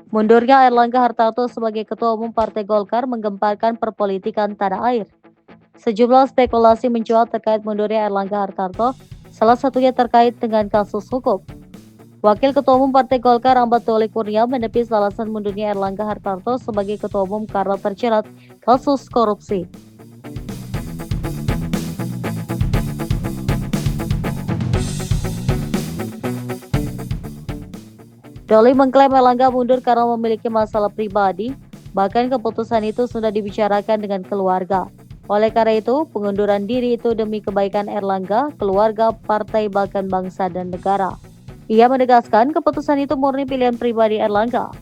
Mundurnya Airlangga Hartarto sebagai Ketua Umum Partai Golkar menggemparkan perpolitikan tanah air. Sejumlah spekulasi mencuat terkait mundurnya Airlangga Hartarto, salah satunya terkait dengan kasus hukum. Wakil Ketua Umum Partai Golkar Ahmad Doli Kurnia menepis alasan mundurnya Airlangga Hartarto sebagai Ketua Umum karena terjerat kasus korupsi. Doli mengklaim Airlangga mundur karena memiliki masalah pribadi, bahkan keputusan itu sudah dibicarakan dengan keluarga. Oleh karena itu, pengunduran diri itu demi kebaikan Airlangga, keluarga, partai, bahkan bangsa dan negara. Ia menegaskan keputusan itu murni pilihan pribadi Airlangga.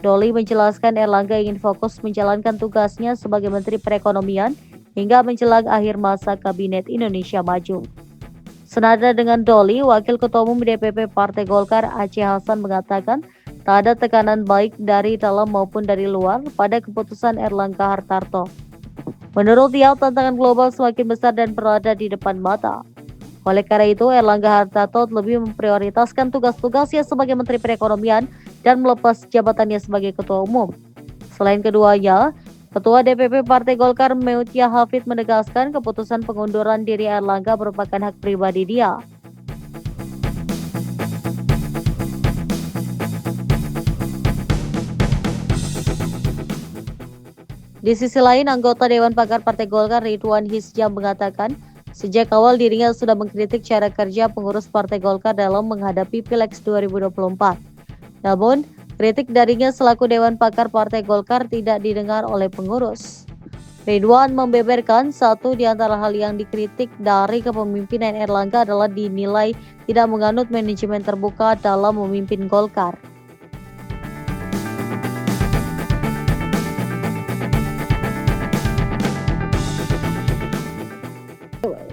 Doli menjelaskan Airlangga ingin fokus menjalankan tugasnya sebagai Menteri Perekonomian hingga menjelang akhir masa Kabinet Indonesia Maju. Senada dengan Doli, Wakil Ketua Umum DPP Partai Golkar Aceh Hasan mengatakan tak ada tekanan baik dari dalam maupun dari luar pada keputusan Airlangga Hartarto. Menurut dia, tantangan global semakin besar dan berada di depan mata. Oleh karena itu, Airlangga Hartarto lebih memprioritaskan tugas-tugasnya sebagai Menteri Perekonomian dan melepas jabatannya sebagai Ketua Umum. Selain keduanya, Ketua DPP Partai Golkar Meutia Hafid menegaskan keputusan pengunduran diri Airlangga merupakan hak pribadi dia. Di sisi lain, anggota Dewan Pakar Partai Golkar Ridwan Hisjam mengatakan sejak awal dirinya sudah mengkritik cara kerja pengurus Partai Golkar dalam menghadapi Pileg 2024. Namun, kritik darinya selaku Dewan Pakar Partai Golkar tidak didengar oleh pengurus. Ridwan membeberkan satu di antara hal yang dikritik dari kepemimpinan Airlangga adalah dinilai tidak menganut manajemen terbuka dalam memimpin Golkar.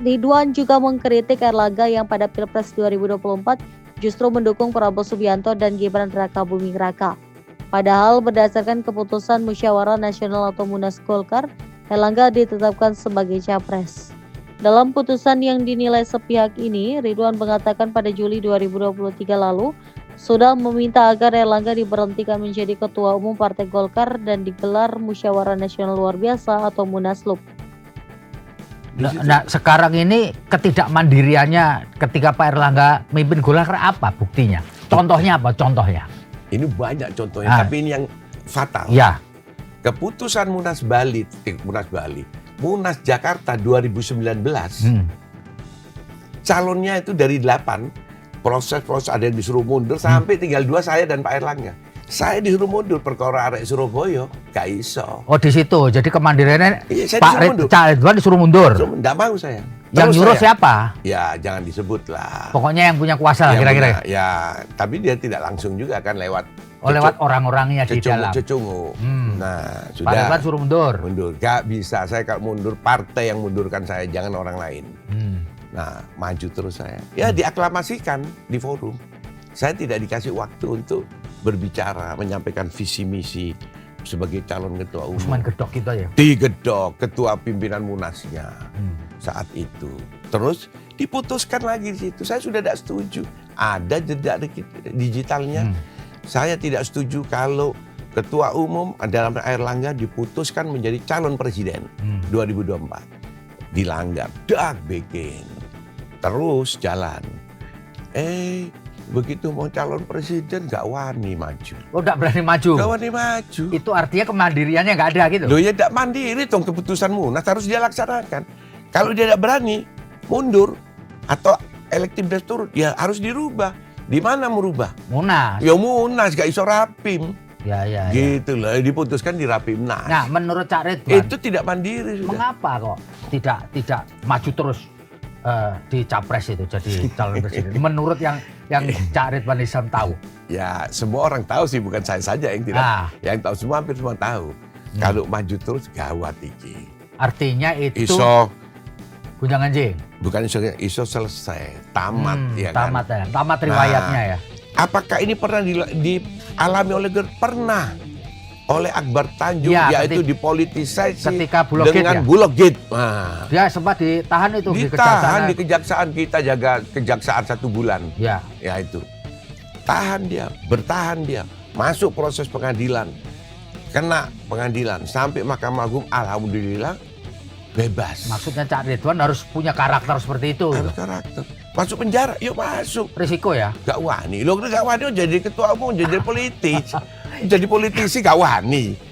Ridwan juga mengkritik Airlangga yang pada Pilpres 2024 justru mendukung Prabowo Subianto dan Gibran Raka Buming Raka. Padahal berdasarkan keputusan Musyawarah Nasional atau Munas Golkar, Airlangga ditetapkan sebagai capres. Dalam putusan yang dinilai sepihak ini, Ridwan mengatakan pada Juli 2023 lalu sudah meminta agar Airlangga diberhentikan menjadi Ketua Umum Partai Golkar dan digelar Musyawarah Nasional Luar Biasa atau Munaslup. Nah, sekarang ini ketidakmandiriannya ketika Pak Airlangga memimpin Golkar apa buktinya? Contohnya apa? Contohnya? Ini banyak contohnya, tapi ini yang fatal. Ya. Keputusan Munas Jakarta 2019, calonnya itu dari 8, proses ada yang disuruh mundur sampai tinggal 2, saya dan Pak Airlangga. Saya disuruh mundur perkara arek Surabaya, gak iso. Oh, di situ. Jadi kemandiriannya Pak Ridwan disuruh mundur. Enggak mau saya. Yang nyuruh siapa? Ya, jangan disebut lah. Pokoknya yang punya kuasa lah kira-kira. Ya, tapi dia tidak langsung juga kan lewat. Lewat orang-orangnya di dalam. Cecungu. Nah, sudah. Pak Ridwan suruh mundur. Gak bisa. Saya kalau mundur, partai yang mundurkan saya, jangan orang lain. Nah, maju terus saya. Ya, diaklamasikan di forum. Saya tidak dikasih waktu untuk berbicara, menyampaikan visi misi sebagai calon ketua umum. Cuma gedok gitu ya? Digedok ketua pimpinan munasnya saat itu. Terus diputuskan lagi di situ. Saya sudah tidak setuju. Ada jejak digitalnya. Saya tidak setuju kalau ketua umum dalam Airlangga diputuskan menjadi calon presiden 2024. Dilanggar, bikin. Terus jalan. Begitu mau calon presiden gak wani maju. Oh, gak berani maju? Gak wani maju. Itu artinya kemandiriannya gak ada gitu? Loh ya gak mandiri dong, keputusan Munas harus dia laksanakan. Kalau dia tidak berani mundur atau elektivitas turun, ya harus dirubah. Di mana merubah? Munas. Ya Munas, gak iso rapim. Ya. Gitu lah, diputuskan di Rapimnas. Nah, menurut Cak Ridwan, itu tidak mandiri sudah. Mengapa kok tidak maju terus di capres itu jadi calon presiden? Menurut yang Cak Ridwan Hisjam tahu. Ya, semua orang tahu sih, bukan saya saja yang tidak. Yang tahu semua, hampir semua tahu. Kalau maju terus gawat iki. Artinya itu iso gunjang anjing. Bukan iso selesai, tamat ya kan. Tamat riwayatnya ya. Apakah ini pernah dialami oleh pernah oleh Akbar Tanjung, yaitu dipolitisasi ketika dengan Bulog Gate. Nah, dia sempat ditahan itu di kejaksaan, kita jaga kejaksaan 1 bulan. Ya itu. Bertahan dia. masuk proses pengadilan, kena pengadilan sampai Mahkamah Agung, alhamdulillah bebas. Maksudnya Cak Ridwan harus punya karakter seperti itu. Harus karakter. Masuk penjara, yuk masuk. Risiko ya. Gak wani, lo gak wani jadi ketua umum, jadi politis, jadi politisi gak wani.